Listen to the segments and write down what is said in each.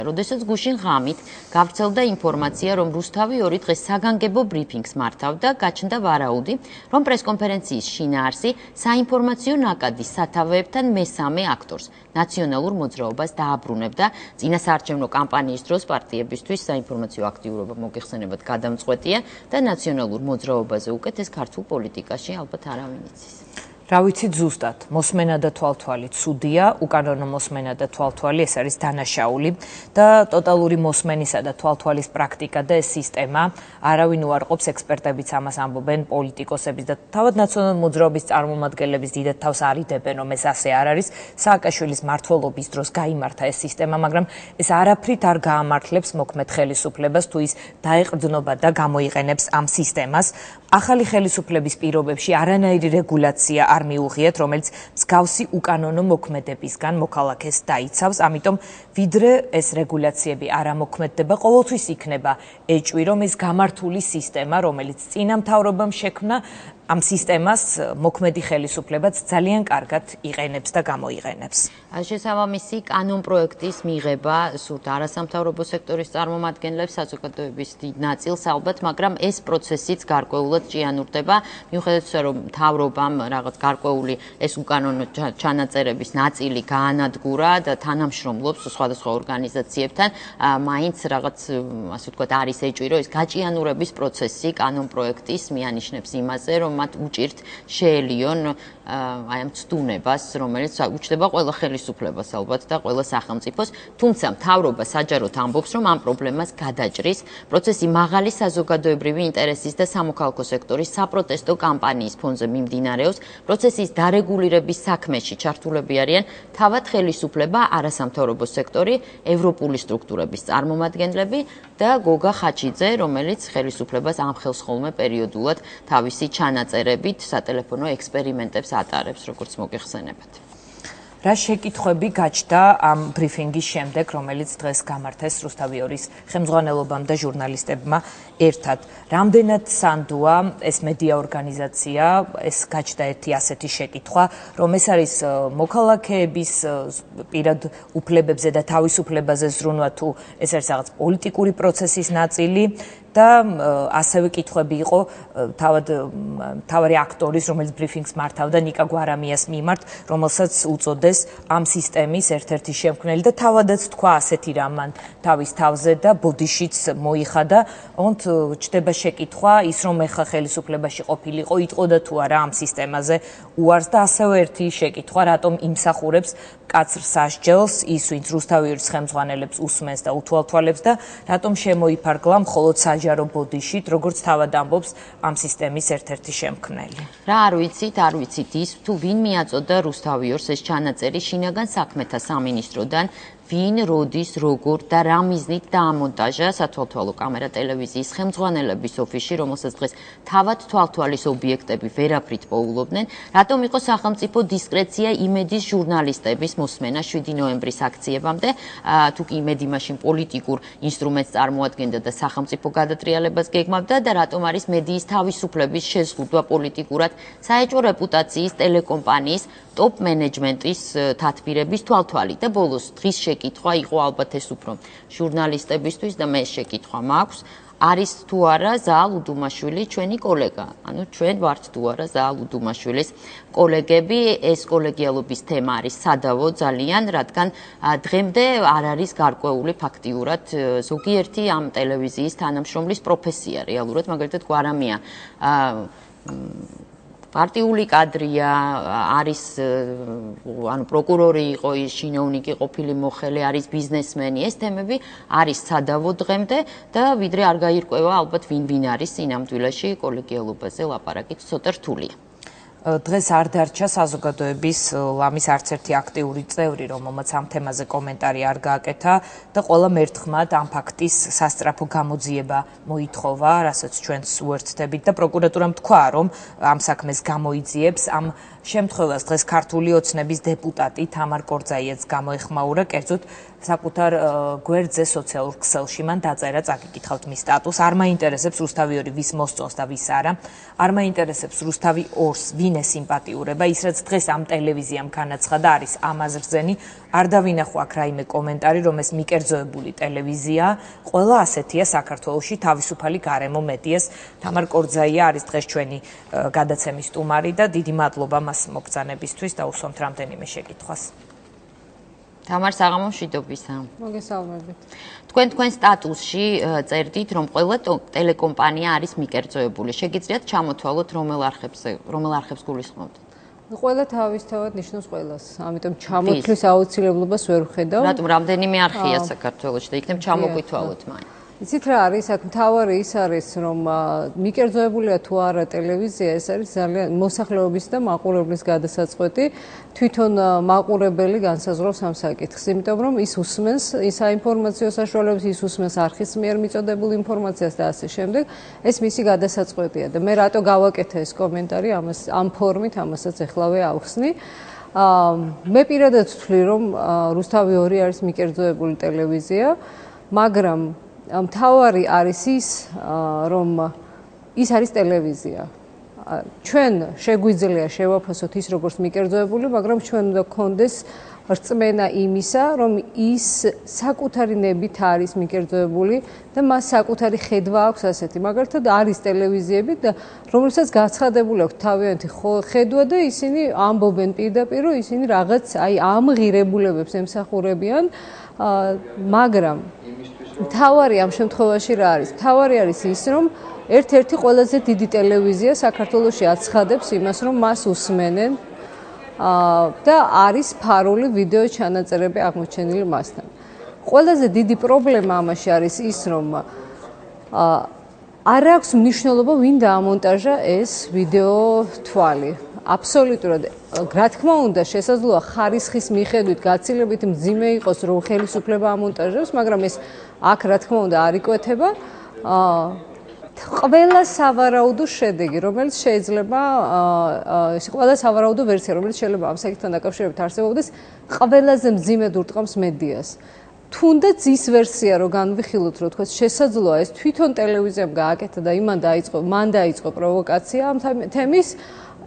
როდესაც გუშინ ღამით გავრცელდა ინფორმაცია, რომ რუსთავი 2 დღეს საგანგებო ბრიფინგს მართავდა, გაჩნდა ვარაუდი, რომ პრესკონფერენციის შინაარსი საინფორმაციო ნაკადის სათავეებთან მესამე აქტორს, ნაციონალურ მოძრაობას დააბრუნებდა. წინასაარჩევნო კამპანიის დროს პარტიებისთვის საინფორმაციო აქტიურობა მოგეხსენებათ გადამწყვეტია და ნაციონალურ მოძრაობაზე უკეთ ეს ქართულ პოლიტიკაში ალბათ არავინ იცის. რა ვიცით ზუსტად, მოსმენა და თვალთვალი ცუდია, უკანონო მოსმენა და თვალთვალი ეს არის დანაშაული და ტოტალური მოსმენისა და თვალთვალის პრაქტიკა და ეს სისტემა არავინ უარყოფს, ექსპერტებიც ამას ამბობენ, პოლიტიკოსების და თავად ნაციონალური მოძრაობის წარმომადგენლების დიდად თავს არიდებენ, რომ ეს ასე არ არის. სააკაშვილის მმართველობის დროს გაიმართა ეს სისტემა, მაგრამ ეს არაფრით არ გაამართლებს მოქმედ ხელისუფლებას, თუ ის დაეყრდნობა და გამოიყენებს ამ სისტემას. ახალი ხელისუფლების პირობებში არანაირი რეგულაცია არ მიუღიათ, რომელიც მსგავსი უკანონო მოქმედებისგან მოქალაქეს დაიცავს, ამიტომ ვიდრე ეს რეგულაციები არ ამოქმედდება, ყოველთვის იქნება ეჭვი, რომ ეს გამართული სისტემა, რომელიც წინა მთავრობამ შექმნა, ამ სისტემას მოქმედი ხელისუფლებაც ძალიან კარგად იყენებს და გამოიყენებს. შესაბამისი კანონპროექტის მიღება სურთ არასამთავრობო სექტორის წარმომადგენლებს, საზოგადოების დიდ ნაწილს ალბათ, მაგრამ ეს პროცესიც გარკვეულად ჭიანურდება, მიუხედავად იმისა, რომ მთავრობამ რაღაც გარკვეული ეს უკანონო ჩანაწერების ნაწილი გაანადგურა და თანამშრომლობს სხვადასხვა ორგანიზაციებთან, მაინც რაღაც, ასე ვთქვათ, არის ეჭვი, რომ ეს გაჭიანურების პროცესი კანონპროექტის მიანიშნებს იმაზე, რომ მათ უჭირთ შეელიონ აი ამ ცდუნებას, რომელიც უჩნდება ყველა ხელისუფლებას ალბათ და ყველა სახელმწიფოს, თუმცა მთავრობა საჯაროდ ამბობს, რომ ამ პრობლემას გადაჭრის. პროცესი მაღალი საზოგადოებრივი ინტერესის და სამოქალაქო სექტორის საპროტესტო კამპანიის ფონზე მიმდინარეობს. პროცესის დარეგულირების საქმეში ჩართულები არიან თავად ხელისუფლება, არასამთავრობო სექტორი, ევროპული სტრუქტურების წარმომადგენლები და გოგა ხაჩიძე, რომელიც ხელისუფლებას ამ ხელს ხოლმე პერიოდულად თავისი ჩანაწერებით სატელეფონო ექსპერიმენტებს ატარებს, როგორც მოგეხსენებათ. რა შეკითხვები გაჩნდა ამ ბრიფინგის შემდეგ, რომელიც დღეს გამართეს რუსთავი 2-ის ხელმძღვანელობამ და ჟურნალისტებმა ერთად. რამდენად სანდოა ეს მედია ორგანიზაცია, ეს გაჩნდა ერთი ასეთი შეკითხვა, რომ ეს არის მოქალაქეების პირად უფლებებზე და თავისუფლებაზე ზრუნვა, თუ ეს არის რაღაც პოლიტიკური პროცესის ნაწილი. და ასევე კითხვები იყო თავარი აქტორის, რომელიც ბრიფინგს მართავდა ნიკა გვარამიას მიმართ, რომელსაც უწოდეს ამ სისტემის ერთ-ერთი შემქმნელი და თავადაც თქვა ასეთი რამ მან თავის თავზე და ბოდიშიც მოიხადა. ოღონდ ჩდება შეკითხვა, ის რომ ეხლა ხელისუფლებაში ყოფილიყო, იტყოდა თუ არა ამ სისტემაზე უარს და ასევე ერთი შეკითხვა, რატომ იმსახურებს კაცრ სასჯელს ის, ვინც რუსთავი 2-ის ხელმძღვანელებს უსმენს და უთვალთვალებს და რატომ შემოიფარგლა მხოლოდ საჯარო ბოდიშით, როგორც თავად ამბობს ამ სისტემის ერთ-ერთი შემქმნელი. რა არ ვიცით ის, თუ ვინ მიაწოდა რუსთავი 2-ს ეს ჩანაწერი შინაგან საქმეთა სამინისტროდან, ვინ, როდის, როგორ და რა მიზნით დაამონტაჟა სათვალთვალო კამერა ტელევიზიის ხელმძღვანელების ოფისში, რომელსაც დღეს თავად თვალთვალის ობიექტები ვერაფრით პოულობდნენ, რატომ იყო სახელმწიფო დისკრეცია იმედის ჟურნალისტების მოსმენა 7 ნოემბრის აქციებამდე, თუ კი იმედი მაშინ პოლიტიკურ ინსტრუმენტს წარმოადგენდა და სახელმწიფო გადატრიალებას გეგმავდა და რატომ არის მედიის თავისუფლების შეზღუდვა პოლიტიკურად საეჭვო რეპუტაციის ტელეკომპანიის ტოპ მენეჯმენტის თათბირების თვალთვალი და ბოლოს დღის შეკითხვა იყო ალბათ ეს უფრო ჟურნალისტებისთვის და მე შეკითხვა მაქვს, არის თუ არა ზაალ უდუმაშვილი ჩვენი კოლეგა. ანუ ჩვენ ვართ თუ არა ზაალ უდუმაშვილის კოლეგები, ეს კოლეგიალობის თემა არის სადავო ძალიან, რადგან დღემდე არ არის გარკვეული ფაქტიურად ზოგიერთი ამ ტელევიზიის თანამშრომლის პროფესია რეალურად, მაგალითად გვარამია პარტიული კადრია, არის ანუ პროკურორი იყო, ის ჩინოვნიკი ყოფილი მოხელე, არის ბიზნესმენი, ეს თემები არის სადავო დღემდე და ვიდრე არ გაირკვევა ალბათ ვინ არის სინამდვილეში კოლეგიალობაზე ლაპარაკით ცოტა რთულია. დღეს არ დარჩა საზოგადოების ლამის არც ერთი აქტიური წევრი, რომელმაც ამ თემაზე კომენტარი არ გააკეთა და ყველამ ერთხმად ამ ფაქტის სასწრაფო გამოძიება მოითხოვა, რასაც ჩვენც უერთდებით და პროკურატურამ თქვა, რომ ამ საქმეს გამოიძიებს, ამ შემთხვევას დღეს ქართული ოცნების დეპუტატი თამარ კორძაიეც გამოეხმაურა, კერძოდ საკუთარ გვერდზე სოციალურ ქსელში მან დაწერა, წაგიკითხავთ მის სტატუსს, არ მაინტერესებს რუსთავი 2 ვის მოსწონს და ვის არა, არ მაინტერესებს რუსთავი 2-ს ვინ ესიმპათიურება, ის რაც დღეს ამ ტელევიზიამ განაცხადა არის ამაზრზენი, არ დავინახო აქ რაიმე კომენტარი, რომ ეს მიკერძოებული ტელევიზია, ყველა ასეთია საქართველოში თავისუფალი გარემო მედიას. თამარ კორძაია არის დღეს ჩვენი გადაცემის სტუმარი და დიდი მადლობა მას მოგზანებისთვის და უსვამთ რამდენიმე შეკითხვას. თამარ საღამომშვიდობისა. მოგესალმებით. თქვენ სტატუსში წერდით, რომ ყველა ტელეკომპანია არის მიკერძოებული. შეგიძლიათ ჩამოთვალოთ რომელ არხებს გულისხმობთ? ყველა თავისთავად ნიშნავს ყველას. ამიტომ ჩამოთვლის აუცილებლობას ვერ ვხედავ. რატომ რამდენიმე არხია საქართველოში და იქნებ ჩამოგვითვალოთ მაინც. იცით რა არის, აქ მთავარი ის არის, რომ მიკერძოებულია თუ არა ტელევიზია, ეს არის ძალიან მოსახლეობის და მაყურებლის გადასაწყვეტი. თვითონ მაყურებელი განსაზღვრავს ამ საკითხს, იმიტომ რომ ის უსმენს ის საინფორმაციო საშუალებებს, ის უსმენს არხის მიერ მიწოდებულ ინფორმაციას და ასე შემდეგ. ეს მისი გადასაწყვეტია და მე რატო გავაკეთე ეს კომენტარი ამ ფორმით, ამასაც ეხლავე ავხსნი. მე პირადად ვთვლი, რომ რუსთავი 2 არის მიკერძოებული ტელევიზია, მაგრამ მთავარი არის ის, რომ ის არის ტელევიზია. ჩვენ შეგვიძლია შევაფასოთ ის როგორც მიკერძოებული, მაგრამ ჩვენ უნდა გქონდეს რწმენა იმისა, რომ ის საკუთარი ნებით არის მიკერძოებული და მას საკუთარი ხედვა აქვს ასეთი. მაგალითად არის ტელევიზიები, რომელსაც გაცხადებული აქვს თავიანთი ხედვა და ისინი ამბობენ პირდაპირ, რომ ისინი რაღაც აი ამ ღირებულებებს ემსახურებიან, მაგრამ მთავარი ამ შემთხვევაში რა არის? მთავარი არის ის, რომ ერთ-ერთი ყველაზე დიდი ტელევიზია საქართველოში აცხადებს იმას, რომ მას უსმენენ და არის ფარული ვიდეო ჩანაწერები აღმოჩენილი მასთან. ყველაზე დიდი პრობლემა ამაში არის ის, რომ არ აქვს მნიშვნელობა ვინ დაამონტაჟა ეს ვიდეო თვალი. აბსოლუტურად, რა თქმა უნდა, შესაძლოა ხარისხის მიხედვით გაცილებით მძიმე იყოს, რომ ხელისუფლება ამონტაჟებს, მაგრამ ეს აქ რა თქმა უნდა არ იკვეთება. ყველა სავარაუდო შედეგი, რომელიც შეიძლება ყველა სავარაუდო ვერსია, რომელიც შეიძლება ამ საკითხთან დაკავშირებით არსებობდეს, ყველაზე მძიმედ ურტყამს მედიას. თუნდაც ის ვერსია, რომ განვიხილოთ, რომ თქვა შესაძლოა ეს თვითონ ტელევიზიამ გააკეთა და მან დაიწყო პროვოკაცია ამ თემის,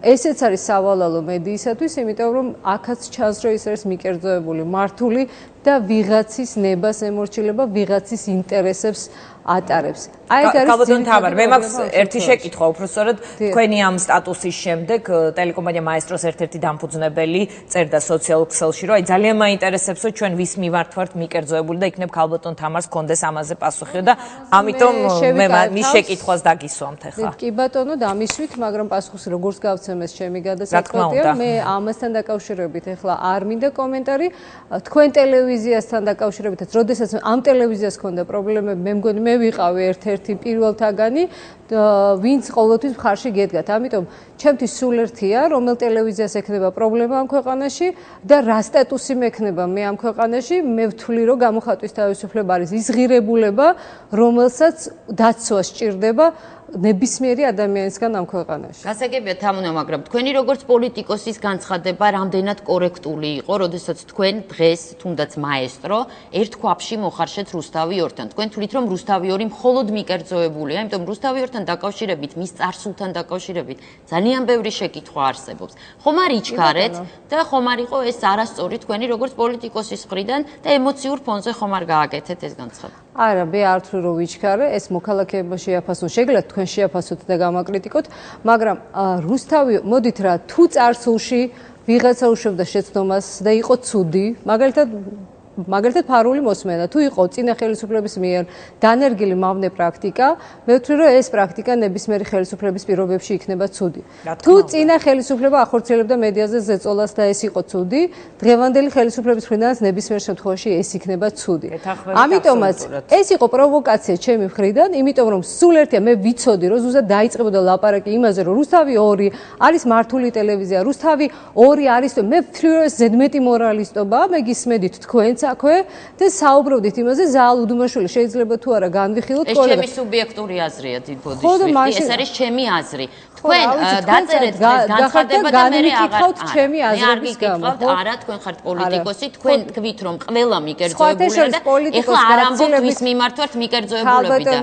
ესეც არის სავალალო მედიისათვის, იმიტომ რომ აქაც ჩანს, რომ ის არის მიკერძოებული, მართული და ვიღაცის ნებას ემორჩილება, ვიღაცის ინტერესებს ატარებს. აი ეს არის კაბოდონ თამარ, მე მაქვს ერთი შეკითხვა, უბრალოდ თქვენი ამ სტატუსის შემდეგ ტელეკომპანია მაესტროს ერთ-ერთი დამფუძნებელი წერდა სოციალურ ქსელში, რომ აი ძალიან მაინტერესებს, რომ ჩვენ ვის მიმართ ვართ მიკერძოებული და იქნებ კაბოდონ თამარს კონდეს ამაზე პასუხი და ამიტომ მე მის შეკითხვას დაგისვამთ ახლა. კი ბატონო, დამისვით, მაგრამ პასუხს როგორც გავცემ ეს ჩემი გადასაწყვეტია, მე ამასთან დაკავშირებით ახლა არ მინდა კომენტარი. თქვენ ტელევიზიასთან დაკავშირებითაც, როდესაც ამ ტელევიზიას ჰქონდა პრობლემები, მე მგონი მე ვიყავი ერთ-ერთი პირველთაგანი, ვინც ყოველთვის მხარში გედგათ. ამიტომ ჩემთვის სულ ერთია, რომელ ტელევიზიას ექნება პრობლემა ამ ქვეყანაში და რა სტატუსი მექნება მე ამ ქვეყანაში, მე ვთვლი, რომ გამოხატვის თავისუფლება არის ის ღირებულება, რომელსაც დაცვა სჭირდება ნებისმიერი ადამიანისგან ამ ქვეყანაში. გასაგებია თამუნა, მაგრამ თქვენი როგორც პოლიტიკოსის განცხადება რამდენად კორექტული იყო, როდესაც თქვენ დღეს თუნდაც მაესტრო ერთ ქვაბში მოხარშეთ რუსთავი 2-თან. თქვენ თვლით, რომ რუსთავი 2 მხოლოდ მიკერძოებულია, იმიტომ რომ რუსთავი 2-თან დაკავშირებით, მის წარსულთან დაკავშირებით ძალიან ბევრი შეკითხვა არსებობს. ხომ არ იჩქარეთ და ხომ არ იყო ეს არასწორი თქვენი როგორც პოლიტიკოსის მხრიდან და ემოციურ ფონზე ხომ არ გააკეთეთ ეს განცხადება? არა, მე არ ვთვლი, რომ ვიჩქარე, ეს მოქალაქეებმა შეაფასონ, შეგიძლიათ თქვენ შეაფასოთ და გამაკრიტიკოთ, მაგრამ რუსთავი, მოდით რა, თუ წარსულში ვიღაცა უშვებდა შეცდომას და იყო ცუდი, მაგალითად ფარული მოსმენა, თუ იყო წინა ხელისუფლების მიერ დანერგილი მავნე პრაქტიკა, მე ვთვლი, რომ ეს პრაქტიკა ნებისმიერი ხელისუფლების პირობებში იქნება ცუდი. თუ წინა ხელისუფლება ახორციელებდა მედიაზე ზეწოლას და ეს იყო ცუდი, დღევანდელი ხელისუფლების მხრიდანაც ნებისმიერ შემთხვევაში ეს იქნება ცუდი. ამიტომაც ეს იყო პროვოკაცია ჩემი მხრიდან, იმიტომ რომ სულ ერთია მე ვიცოდი, რომ ზუსტად დაიწყებოდა ლაპარაკი იმაზე, რომ რუსთავი 2 არის მართული ტელევიზია, რუსთავი 2 არის, მე ვთვლი, რომ ეს ზედმეტი მორალისტობაა, მე გისმედით თქვენც აქვე და საუბრობდით იმაზე, ზაალ უდუმაშვილი შეიძლება თუ არა განვიხილოთ ეს ჩემი სუბიექტური აზრია, დიდბოდიშვილი. ეს არის ჩემი აზრი. თქვენ დაწერეთ განცხადება და მე გიკითხავთ ჩემი აზრების გამო. არა, თქვენ ხართ პოლიტიკოსი, თქვენ თქვით რომ ყველა მიკერძოებულია და ეხლა არ ამბობთ ვის მიმართ ვართ მიკერძოებულები და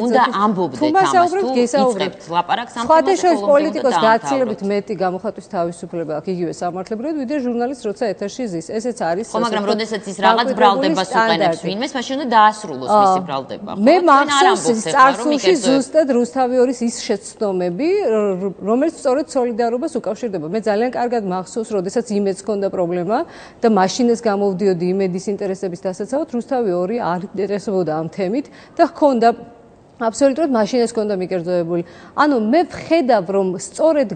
უნდა ამბობდეთ ამას თუ იწყებთ ლაპარაკს ამ თემაზე. სხვადასხვა პოლიტიკოს გაცილებით მეტი გამოხატვის თავისუფლება აქვს იგივე სამართლებრივად, ვიდრე ჟურნალისტს როცა ეთერში ზის. ესეც არის. ხო, მაგრამ როდესაც ის რაღაც ბრალდებას უყენებს ვინმეს, მაშინ უნდა დაასრულოს მისი ბრალდება. მე მახსოვს წარსულში ზუსტად რუსთავიორის ის შეცდომები, რომელიც სწორედ სოლიდარობას უკავშირდება. მე ძალიან კარგად მახსოვს, როდესაც იმედს ჰქონდა პრობლემა და მაშინაც გამოვდიოდი იმედის ინტერესების დასაცავად, რუსთავი 2 არ ინტერესებოდა ამ თემით და ჰქონდა აბსოლუტურად მაშინაც ჰქონდა მიკერძოებული. ანუ მე ვხედავ, რომ სწორედ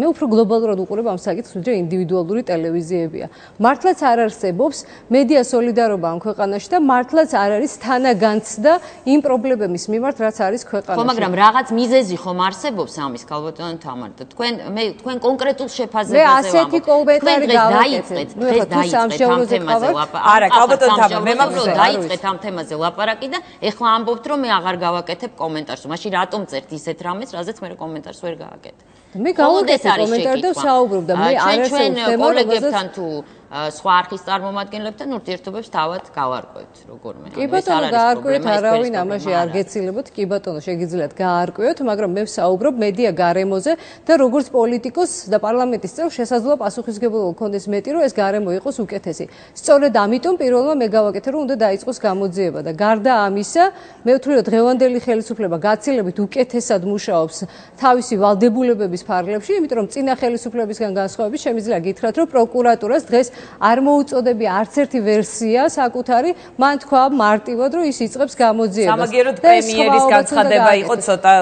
მე უფრო გლობალურად უყურებ ამ საკითხს, ვიდრე ინდივიდუალური ტელევიზიებია. მართლაც არ არსებობს მედია სოლიდარობა ამ ქვეყანაში და მართლაც არ არის თანაგანცდა იმ პრობლემების მიმართ, რაც არის ქვეყანაში. ხო, მაგრამ რაღაც მიზეზი ხომ არსებობს ამის, ქალბატონო თამარ და თქვენ კონკრეტულ შეფასებაზე ვამბობთ. მე ასეთი კომენტარი გავაკეთეთ. დღეს დაიწყეთ ამ თემაზე ლაპარაკი. არა, ქალბატონო თამარ, მე მაქვს დაიწყეთ ამ თემაზე ლაპარაკი და ეხლა ამბობთ, რომ მე აღარ გავაკეთებ კომენტარს. მაშინ რატომ წერთ ისეთ რამეს, რაზეც მე კომენტარს ვერ გავაკეთე? მე გავაკეთე კომენტარი და ვსაუბრობ და მე არ არსებობს თემა, ჩვენ კოლეგებთან თუ სხვა არხის წარმომადგენლებთან ურთიერთობებს თავად გავარკვევთ როგორმე. კი ბატონო, გაარკვევთ, არავინ ამაში არ გეცილებოთ. კი ბატონო, შეგიძლიათ გაარკვევთ, მაგრამ მე ვსაუბრობ მედია გარემოზე და როგორც პოლიტიკოს და პარლამენტის წევრ შესაძლოა პასუხისმგებლობა გქონდეს მეტი, რომ ეს გარემო იყოს უკეთესი. სწორედ ამიტომ პირველმა მე გავაკეთე, რომ უნდა დაიწყოს გამოძიება და გარდა ამისა, მე ვთვლი, რომ დღევანდელი ხელისუფლება გაცილებით უკეთესად მუშაობს თავისი ვალდებულებების ფარგლებში, იმიტომ რომ წინა ხელისუფლებისგან განსხვავებით შემიძლია გითხრათ, რომ პროკურატურას დღეს არ მოუწოდები არც ერთი ვერსია საკუთარი, მან თქვა მარტივად, რომ ის იწყებს გამოძიებას. სამაგიეროდ პრემიერის განცხადება იყო ცოტა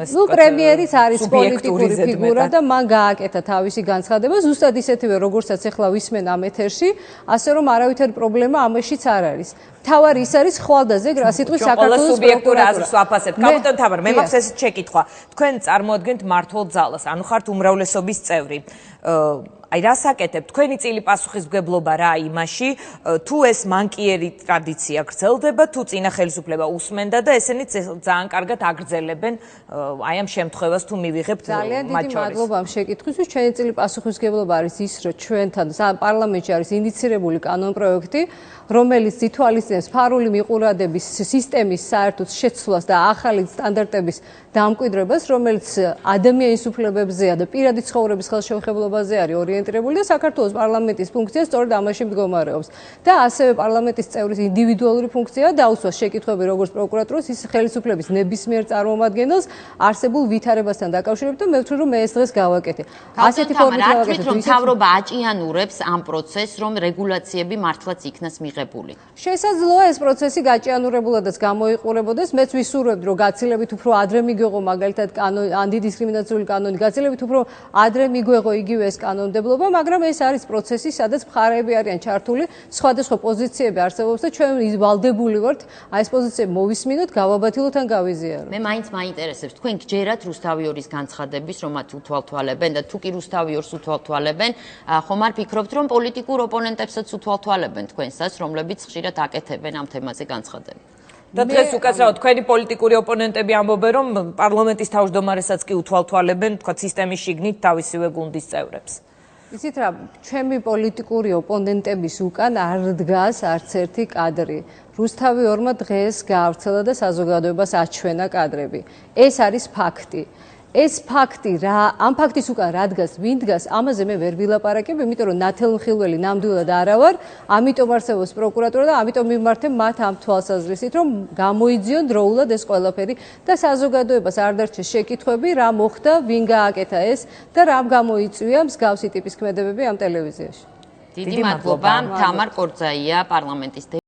პრემიერის არის პოლიტიკური ფიგურა და მან გააკეთა თავისი განცხადება, ზუსტად ისეთივე როგორცაც ახლა ვისმენ ამ ეთერში, ასე რომ არავითარი პრობლემა ამაშიც არ არის. თავარი ის არის ხვალდაზე გრასიტყვის საქართველოს სუბიექტური აზრს ვაფასებ. ქალბატონ თამარ, მე მაქვს ესეთ შეკითხვა. თქვენ წარმოადგენთ მართლ ძალას, ანუ ხართ უმრავლესობის წევრი. აი რას აკეთებ? თქვენი წილი პასუხისმგებლობა რა იმაში, თუ ეს მანკიერი ტრადიცია გრძელდება, თუ წინა ხელისუფლება უსმენდა და ესენი ძალიან კარგად აგრძელებენ აი ამ შემთხვევას თუ მივიღებთ მათ შორის. ძალიან დიდი მადლობა ამ შეკითხვისთვის. ჩვენი წილი პასუხისმგებლობა არის ის, რომ ჩვენთან პარლამენტში არის ინიცირებული კანონპროექტი, რომელიც ითვალისწინებს ფარული მიყურადების სისტემის საერთოდ შეცვლას და ახალი სტანდარტების დამკვიდრებას, რომელიც ადამიანის უფლებებზეა და პირადი ცხოვრების ხელშეუხებლობაზე არის ორიენტირებული და საქართველოს პარლამენტის ფუნქცია სწორედ ამაში მდგომარეობს. და ასევე პარლამენტის წევრის ინდივიდუალური ფუნქციაა დაუსვას შეკითხვები როგორც პროკურატურას, ის ხელისუფლების ნებისმიერ წარმომადგენელს არსებულ ვითარებასთან დაკავშირებით და მე ვთვლი, რომ მე ეს დღეს გავაკეთე. ასეთი ფორმით გავაკეთე. რომ მთავრობა აჭიანურებს ამ პროცესს, რომ რეგულაციები მართლაც იქნას მიღებული. შესაძლოა ეს პროცესი გაჭიანურებულადაც გამოიყურებოდეს. მეც ვისურვებდი, რომ გაცილებით უფრო ადრე მიგვეღო მაგალითად ანტიდისკრიმინაციული კანონი, გაცილებით უფრო ადრე მიგვეღო იგივე ეს კანონმდებლობა, მაგრამ ეს არის პროცესი, სადაც მხარეები არიან ჩართული, სხვადასხვა პოზიციები არსებობს და ჩვენ ვალდებული ვართ აი ეს პოზიციები მოვისმინოთ, გავაბათილოთ ან გავიზიაროთ. მე მაინც მაინტერესებს თქვენ გჯერათ რუსთავიორის განცხადების, რომ მათ უთვალთვალებენ და თუ კი რუსთავიორს უთვალთვალებენ, ხომ არ ფიქრობთ, რომ პოლიტიკურ ოპონენტებსაც უთვალთვალებენ თქვენსაც, რომლებიც ხშირად აკეთებენ ამ თემაზე განცხადებას? და დღეს უკაცრავად თქვენი პოლიტიკური ოპონენტები ამბობენ, რომ პარლამენტის თავმჯდომარესაც კი უთვალთვალებენ, თქვა სისტემის შიგნით თავისივე გუნდის წევრებს. იცით რა, ჩემი პოლიტიკური ოპონენტების უკან არ დგას არც ერთი კადრი. რუსთავი 2-მა დღეს გაავრცელა და საზოგადოებას აჩვენა კადრები. ეს არის ფაქტი. ეს ფაქტი ამ ფაქტის უკან რა დგას, ვინ დგას, ამაზე მე ვერ ვილაპარაკებ, იმიტომ რომ ნათელმხილველი ნამდვილად არა ვარ, ამიტომ არსებობს პროკურატურა და ამიტომ მიმართებ მათ ამ თვალსაზრისით, რომ გამოიძიონ დროულად ეს ყველაფერი და საზოგადოებას არ დარჩეს შეკითხვები, რა მოხდა, ვინ გააკეთა ეს და რამ გამოიწვია მსგავსი ტიპის ქმედებები ამ ტელევიზიაში. დიდი მადლობა, თამარ კორძაია, პარლამენტის